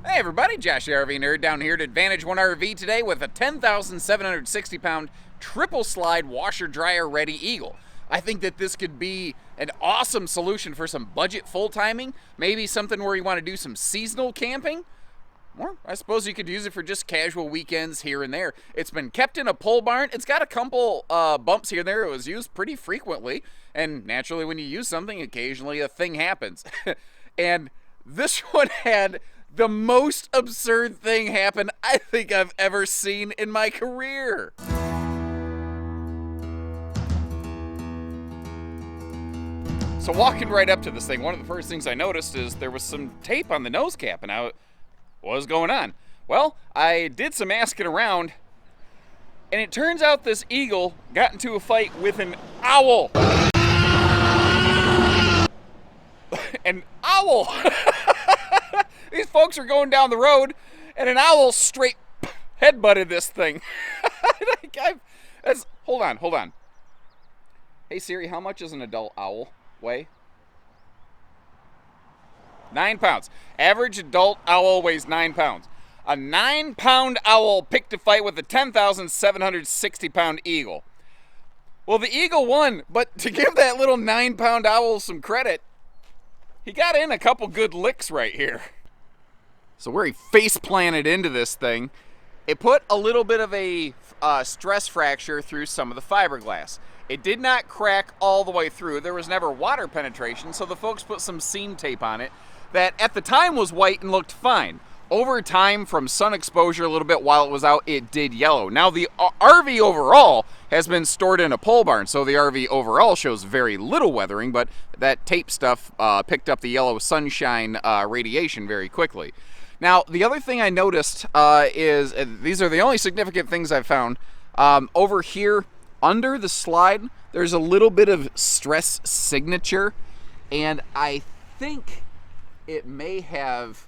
Hey everybody, Josh the RV Nerd down here at Advantage One RV today with a 10,760 pound triple slide washer dryer ready Eagle. I think that this could be an awesome solution for some budget full timing, maybe something where you want to do some seasonal camping. Or I suppose you could use it for just casual weekends here and there. It's been kept in a pole barn. It's got a couple bumps here and there. It was used pretty frequently, and naturally when you use something, occasionally a thing happens. And this one had the most absurd thing happen I think I've ever seen in my career. So walking right up to this thing, one of the first things I noticed is there was some tape on the nose cap, and what was going on? Well, I did some asking around, and it turns out this Eagle got into a fight with an owl. An owl! These folks are going down the road, and an owl straight headbutted this thing. Hold on. Hey Siri, how much does an adult owl weigh? 9 pounds. Average adult owl weighs 9 pounds. A 9-pound owl picked a fight with a 10,760 pound eagle. Well, the eagle won, but to give that little 9-pound owl some credit, he got in a couple good licks right here. So where he face planted into this thing, it put a little bit of a stress fracture through some of the fiberglass. It did not crack all the way through. There was never water penetration, so the folks put some seam tape on it that at the time was white and looked fine. Over time, from sun exposure a little bit while it was out, it did yellow. Now the RV overall has been stored in a pole barn, so the RV overall shows very little weathering, but that tape stuff picked up the yellow sunshine radiation very quickly. Now, the other thing I noticed is, these are the only significant things I've found, over here under the slide, there's a little bit of stress signature, and I think it may have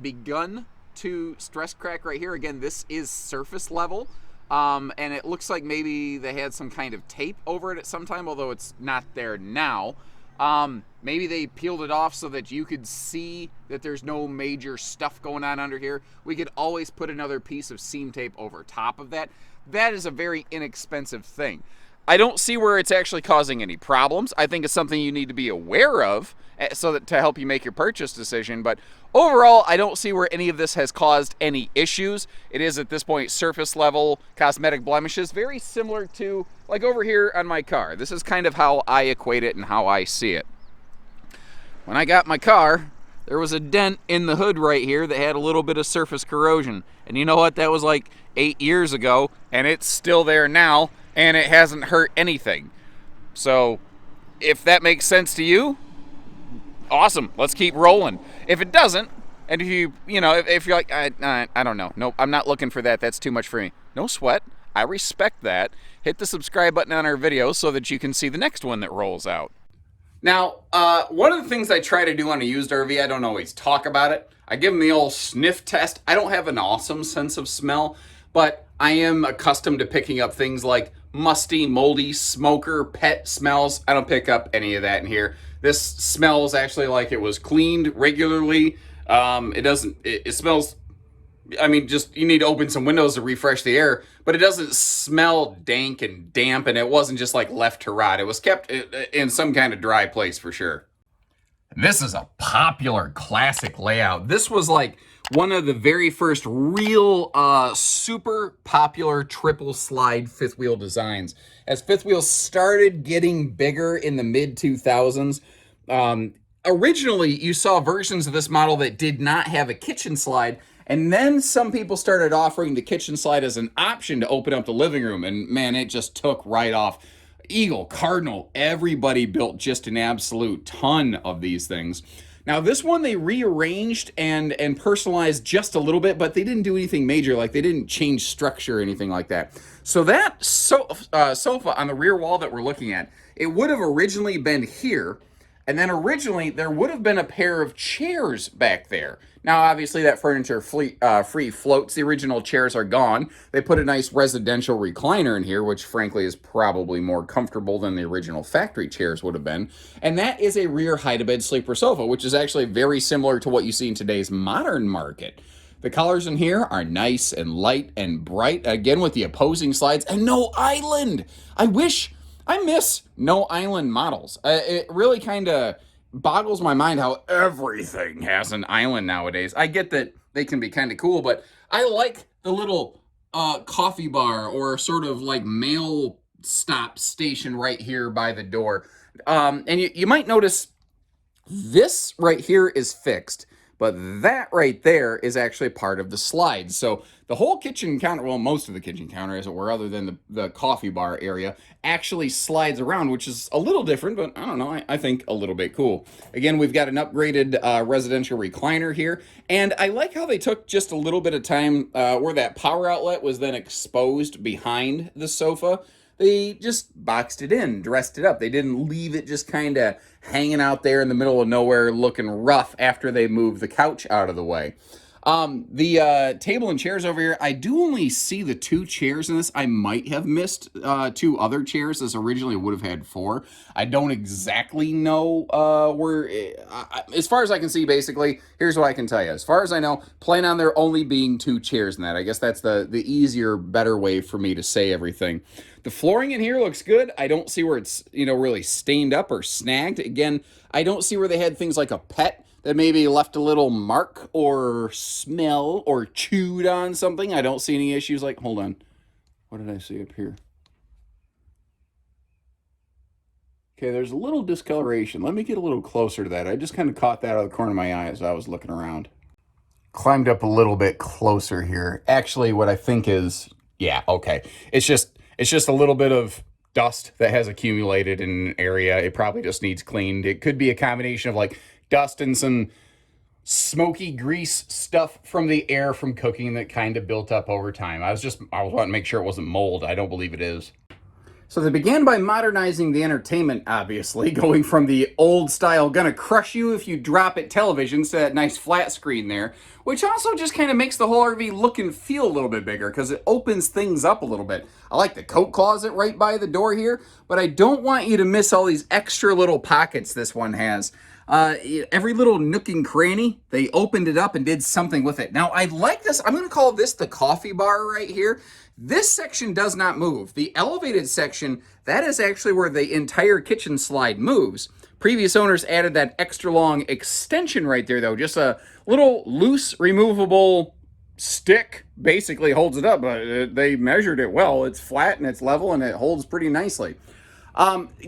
begun to stress crack right here. Again, this is surface level, and it looks like maybe they had some kind of tape over it at some time, although it's not there now. Maybe they peeled it off so that you could see that there's no major stuff going on under here. We could always put another piece of seam tape over top of that. That is a very inexpensive thing. I don't see where it's actually causing any problems. I think it's something you need to be aware of so that to help you make your purchase decision. But overall, I don't see where any of this has caused any issues. It is at this point surface level cosmetic blemishes, very similar to like over here on my car. This is kind of how I equate it and how I see it. When I got my car, there was a dent in the hood right here that had a little bit of surface corrosion. And you know what? That was like 8 years ago, and it's still there now, and it hasn't hurt anything. So if that makes sense to you, awesome, let's keep rolling. If it doesn't, and if you're like, I don't know, nope, I'm not looking for that, that's too much for me, no sweat, I respect that. Hit the subscribe button on our video so that you can see the next one that rolls out. Now, one of the things I try to do on a used RV, I don't always talk about it. I give them the old sniff test. I don't have an awesome sense of smell, but I am accustomed to picking up things like musty, moldy, smoker, pet smells. I don't pick up any of that in here. This smells actually like it was cleaned regularly. It smells, I mean, just you need to open some windows to refresh the air, but it doesn't smell dank and damp, and it wasn't just like left to rot. It was kept in some kind of dry place for sure. This is a popular classic layout. This was like one of the very first real super popular triple slide fifth wheel designs. As fifth wheels started getting bigger in the mid 2000s, originally you saw versions of this model that did not have a kitchen slide, and then some people started offering the kitchen slide as an option to open up the living room, and man, it just took right off. Eagle, Cardinal, everybody built just an absolute ton of these things. Now this one they rearranged and personalized just a little bit, but they didn't do anything major, like they didn't change structure or anything like that. So that sofa on the rear wall that we're looking at, it would have originally been here, and then originally there would have been a pair of chairs back there. Now, obviously, that furniture free floats. The original chairs are gone. They put a nice residential recliner in here, which frankly is probably more comfortable than the original factory chairs would have been. And that is a rear hide-to-bed sleeper sofa, which is actually very similar to what you see in today's modern market. The colors in here are nice and light and bright, again with the opposing slides, and no island. I miss no island models. It really kind of boggles my mind how everything has an island nowadays. I get that they can be kind of cool, but I like the little coffee bar or sort of like mail stop station right here by the door. And you might notice this right here is fixed, but that right there is actually part of the slide. So the whole kitchen counter, well, most of the kitchen counter, as it were, other than the coffee bar area, actually slides around, which is a little different, but I don't know, I think a little bit cool. Again, we've got an upgraded residential recliner here, and I like how they took just a little bit of time where that power outlet was then exposed behind the sofa. They just boxed it in, dressed it up. They didn't leave it just kind of hanging out there in the middle of nowhere looking rough after they moved the couch out of the way. The table and chairs over here, I do only see the 2 chairs in this. I might have missed 2 other chairs. This originally would have had 4. I don't exactly know where, as far as I can see, basically, here's what I can tell you. As far as I know, plan on there only being 2 chairs in that. I guess that's the easier, better way for me to say everything. The flooring in here looks good. I don't see where it's, really stained up or snagged. Again, I don't see where they had things like a pet that maybe left a little mark or smell or chewed on something. I don't see any issues like, hold on. What did I see up here? Okay, there's a little discoloration. Let me get a little closer to that. I just kind of caught that out of the corner of my eye as I was looking around. Climbed up a little bit closer here. Actually, what I think is, yeah, okay. It's just a little bit of dust that has accumulated in an area. It probably just needs cleaned. It could be a combination of like dust and some smoky grease stuff from the air from cooking that kind of built up over time. I was wanting to make sure it wasn't mold. I don't believe it is. So they began by modernizing the entertainment, obviously, going from the old style, gonna crush you if you drop it television to that nice flat screen there, which also just kind of makes the whole RV look and feel a little bit bigger because it opens things up a little bit. I like the coat closet right by the door here, but I don't want you to miss all these extra little pockets this one has. Every little nook and cranny, they opened it up and did something with it. Now, I like this. I'm going to call this the coffee bar right here. This section does not move. The elevated section, that is actually where the entire kitchen slide moves. Previous owners added that extra long extension right there, though. Just a little loose, removable stick basically holds it up. They measured it well. It's flat and it's level and it holds pretty nicely.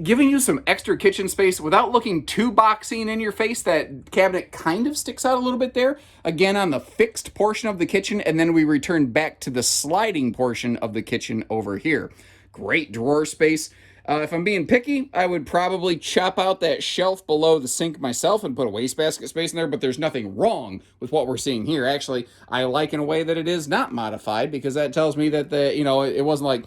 Giving you some extra kitchen space without looking too boxy and in your face. That cabinet kind of sticks out a little bit there. Again, on the fixed portion of the kitchen, and then we return back to the sliding portion of the kitchen over here. Great drawer space. If I'm being picky, I would probably chop out that shelf below the sink myself and put a wastebasket space in there, but there's nothing wrong with what we're seeing here. Actually, I like in a way that it is not modified, because that tells me that it wasn't like,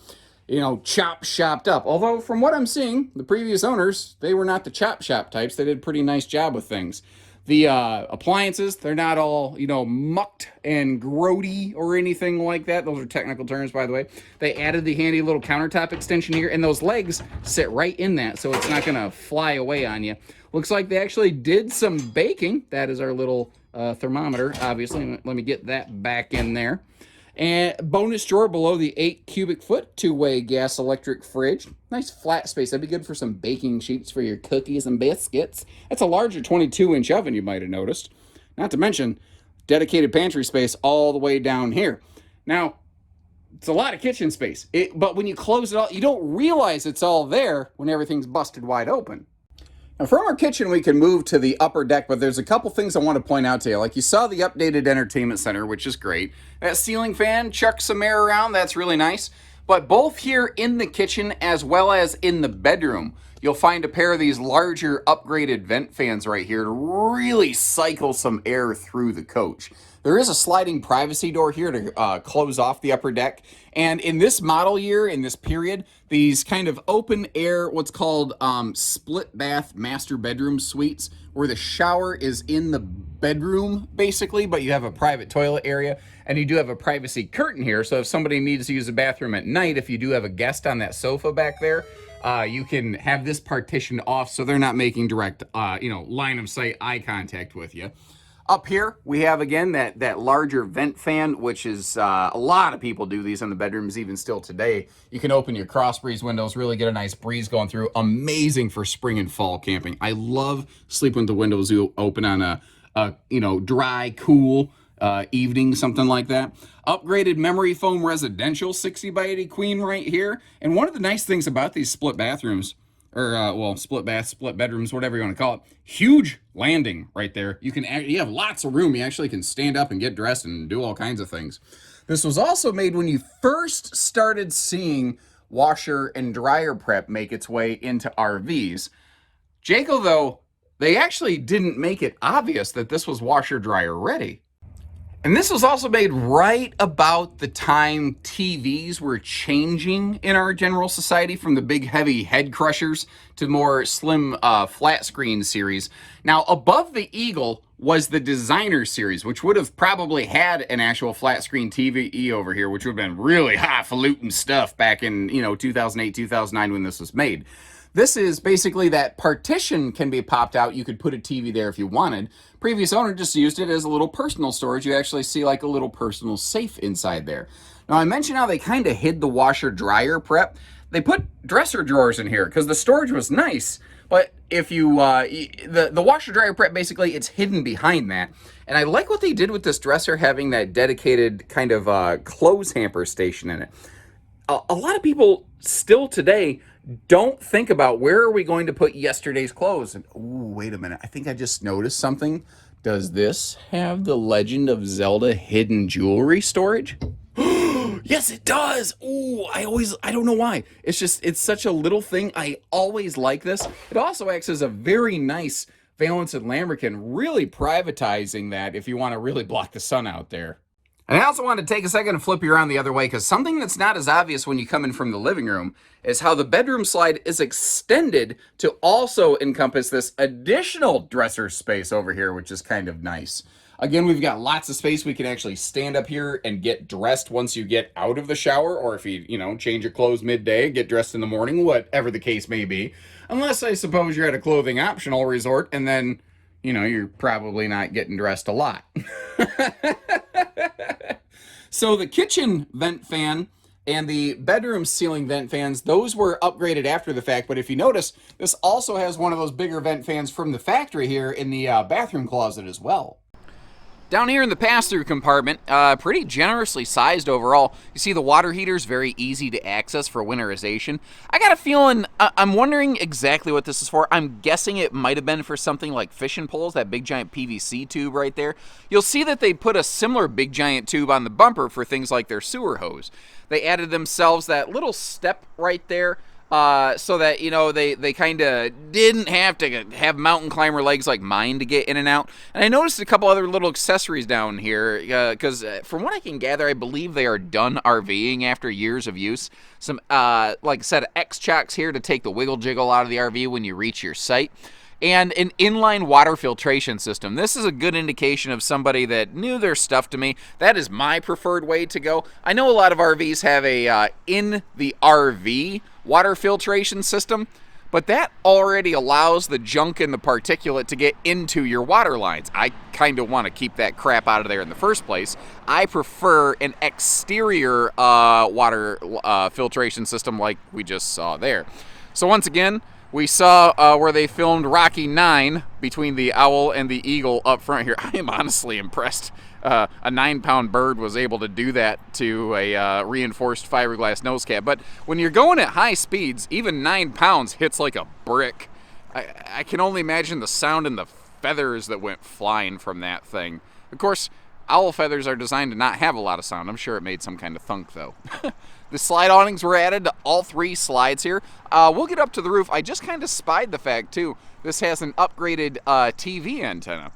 chopped up. Although from what I'm seeing, the previous owners, they were not the chop shop types. They did a pretty nice job with things. The appliances, they're not all, mucked and grody or anything like that. Those are technical terms, by the way. They added the handy little countertop extension here, and those legs sit right in that, so it's not going to fly away on you. Looks like they actually did some baking. That is our little thermometer, obviously. Let me get that back in there. And bonus drawer below the 8 cubic foot 2-way gas electric fridge. Nice flat space. That'd be good for some baking sheets for your cookies and biscuits. That's a larger 22-inch oven, you might have noticed. Not to mention dedicated pantry space all the way down here. Now, it's a lot of kitchen space. But when you close it all, you don't realize it's all there when everything's busted wide open. Now, from our kitchen, we can move to the upper deck, but there's a couple things I want to point out to you. Like, you saw the updated entertainment center, which is great. That ceiling fan chucks some air around. That's really nice. But both here in the kitchen as well as in the bedroom, you'll find a pair of these larger upgraded vent fans right here to really cycle some air through the coach. There is a sliding privacy door here to close off the upper deck. And in this model year, in this period, these kind of open air, what's called split bath master bedroom suites, where the shower is in the bedroom basically, but you have a private toilet area, and you do have a privacy curtain here. So if somebody needs to use the bathroom at night, if you do have a guest on that sofa back there, you can have this partitioned off so they're not making direct, line of sight eye contact with you. Up here, we have, again, that larger vent fan, which is, a lot of people do these in the bedrooms even still today. You can open your cross breeze windows, really get a nice breeze going through. Amazing for spring and fall camping. I love sleeping with the windows open on a dry, cool evening, something like that. Upgraded memory foam residential 60 by 80 queen right here. And one of the nice things about these split bathrooms, or split baths, split bedrooms, whatever you want to call it, huge landing right there. You have lots of room. You actually can stand up and get dressed and do all kinds of things. This was also made when you first started seeing washer and dryer prep make its way into RVs. Jayco, though, they actually didn't make it obvious that this was washer dryer ready. And this was also made right about the time TVs were changing in our general society from the big heavy head crushers to more slim flat screen series. Now, above the Eagle was the designer series, which would have probably had an actual flat screen TV over here, which would have been really highfalutin stuff back in 2008, 2009 when this was made. This is basically that partition can be popped out. You could put a TV there if you wanted. Previous owner just used it as a little personal storage. You actually see like a little personal safe inside there. Now, I mentioned how they kind of hid the washer dryer prep. They put dresser drawers in here because the storage was nice. But if you, the washer dryer prep, basically it's hidden behind that. And I like what they did with this dresser, having that dedicated kind of clothes hamper station in it. A lot of people still today don't think about, where are we going to put yesterday's clothes? And, ooh, wait a minute. I think I just noticed something. Does this have the Legend of Zelda hidden jewelry storage? Yes, it does. Ooh, I don't know why. It's such a little thing. I always like this. It also acts as a very nice valance and lambrequin, really privatizing that if you want to really block the sun out there. And I also want to take a second and flip you around the other way, because something that's not as obvious when you come in from the living room is how the bedroom slide is extended to also encompass this additional dresser space over here, which is kind of nice. Again, we've got lots of space. We can actually stand up here and get dressed once you get out of the shower, or if you, change your clothes midday, get dressed in the morning, whatever the case may be. Unless, I suppose, you're at a clothing optional resort, and then, you're probably not getting dressed a lot. So the kitchen vent fan and the bedroom ceiling vent fans, those were upgraded after the fact. But if you notice, this also has one of those bigger vent fans from the factory here in the bathroom closet as well. Down here in the pass-through compartment, pretty generously sized overall. You see the water heater's very easy to access for winterization. I got a feeling, I'm wondering exactly what this is for. I'm guessing it might have been for something like fishing poles, that big giant PVC tube right there. You'll see that they put a similar big giant tube on the bumper for things like their sewer hose. They added themselves that little step right there, so that, they kind of didn't have to have mountain climber legs like mine to get in and out. And I noticed a couple other little accessories down here, because from what I can gather, I believe they are done RVing after years of use. Some, like a set of X-chocks here to take the wiggle jiggle out of the RV when you reach your site. And an inline water filtration system. This is a good indication of somebody that knew their stuff to me. That is my preferred way to go. I know a lot of RVs have a in the RV water filtration system, but that already allows the junk and the particulate to get into your water lines. I kind of want to keep that crap out of there in the first place. I prefer an exterior water filtration system like we just saw there. So once again, we saw where they filmed Rocky 9 between the owl and the eagle up front here. I am honestly impressed. A 9-pound bird was able to do that to a reinforced fiberglass nose cap. But when you're going at high speeds, even 9 pounds hits like a brick. I can only imagine the sound and the feathers that went flying from that thing. Of course, owl feathers are designed to not have a lot of sound. I'm sure it made some kind of thunk, though. The slide awnings were added to all 3 slides here. We'll get up to the roof. I just kind of spied the fact, too, this has an upgraded TV antenna.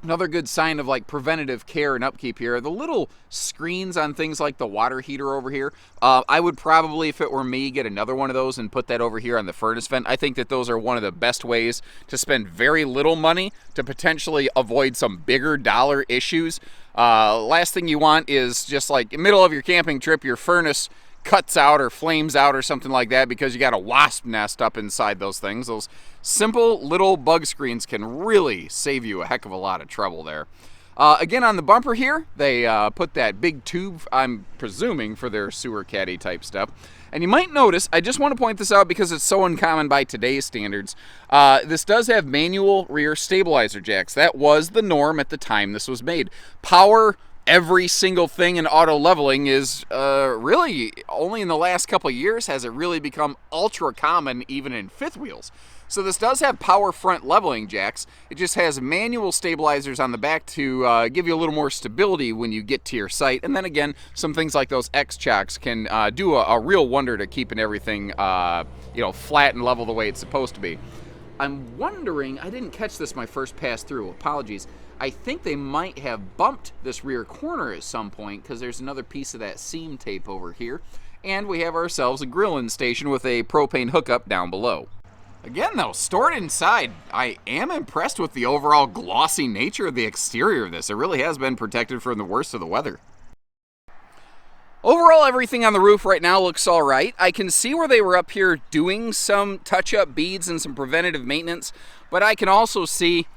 Another good sign of like preventative care and upkeep here, the little screens on things like the water heater over here. I would probably, if it were me, get another one of those and put that over here on the furnace vent. I think that those are one of the best ways to spend very little money to potentially avoid some bigger dollar issues. Last thing you want is just like in the middle of your camping trip, your furnace cuts out or flames out or something like that because you got a wasp nest up inside those things. Those simple little bug screens can really save you a heck of a lot of trouble there. Again, on the bumper here, they put that big tube, I'm presuming, for their sewer caddy type stuff. And you might notice, I just want to point this out because it's so uncommon by today's standards, this does have manual rear stabilizer jacks. That was the norm at the time this was made. Power every single thing in auto leveling is really only in the last couple of years has it really become ultra common even in fifth wheels. So this does have power front leveling jacks. It just has manual stabilizers on the back to give you a little more stability when you get to your site. And then again, some things like those X chocks can do a real wonder to keeping everything flat and level the way it's supposed to be. I'm wondering, I didn't catch this my first pass through, apologies. I think they might have bumped this rear corner at some point because there's another piece of that seam tape over here. And we have ourselves a grill-in station with a propane hookup down below. Again though, stored inside, I am impressed with the overall glossy nature of the exterior of this. It really has been protected from the worst of the weather. Overall, everything on the roof right now looks all right. I can see where they were up here doing some touch-up beads and some preventative maintenance, but I can also see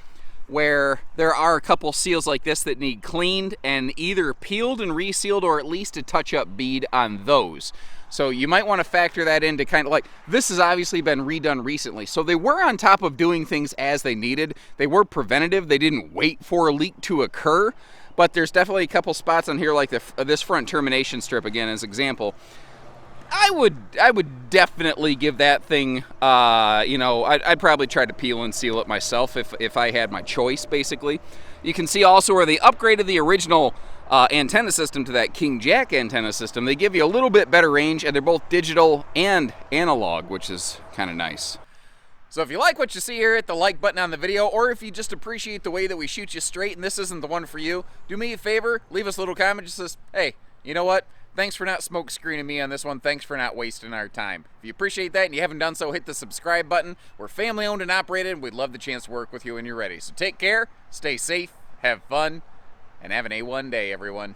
where there are a couple seals like this that need cleaned and either peeled and resealed or at least a touch-up bead on those. So you might want to factor that into kind of like, this has obviously been redone recently. So they were on top of doing things as they needed. They were preventative. They didn't wait for a leak to occur. But there's definitely a couple spots on here like this front termination strip, again, as example. I would definitely give that thing, I'd probably try to peel and seal it myself if I had my choice, basically. You can see also where they upgraded the original antenna system to that King Jack antenna system. They give you a little bit better range, and they're both digital and analog, which is kind of nice. So if you like what you see here, hit the like button on the video, or if you just appreciate the way that we shoot you straight and this isn't the one for you, do me a favor, leave us a little comment that says, hey, you know what? Thanks for not smoke screening me on this one. Thanks for not wasting our time. If you appreciate that and you haven't done so, hit the subscribe button. We're family owned and operated, and we'd love the chance to work with you when you're ready. So take care, stay safe, have fun, and have an A1 day, everyone.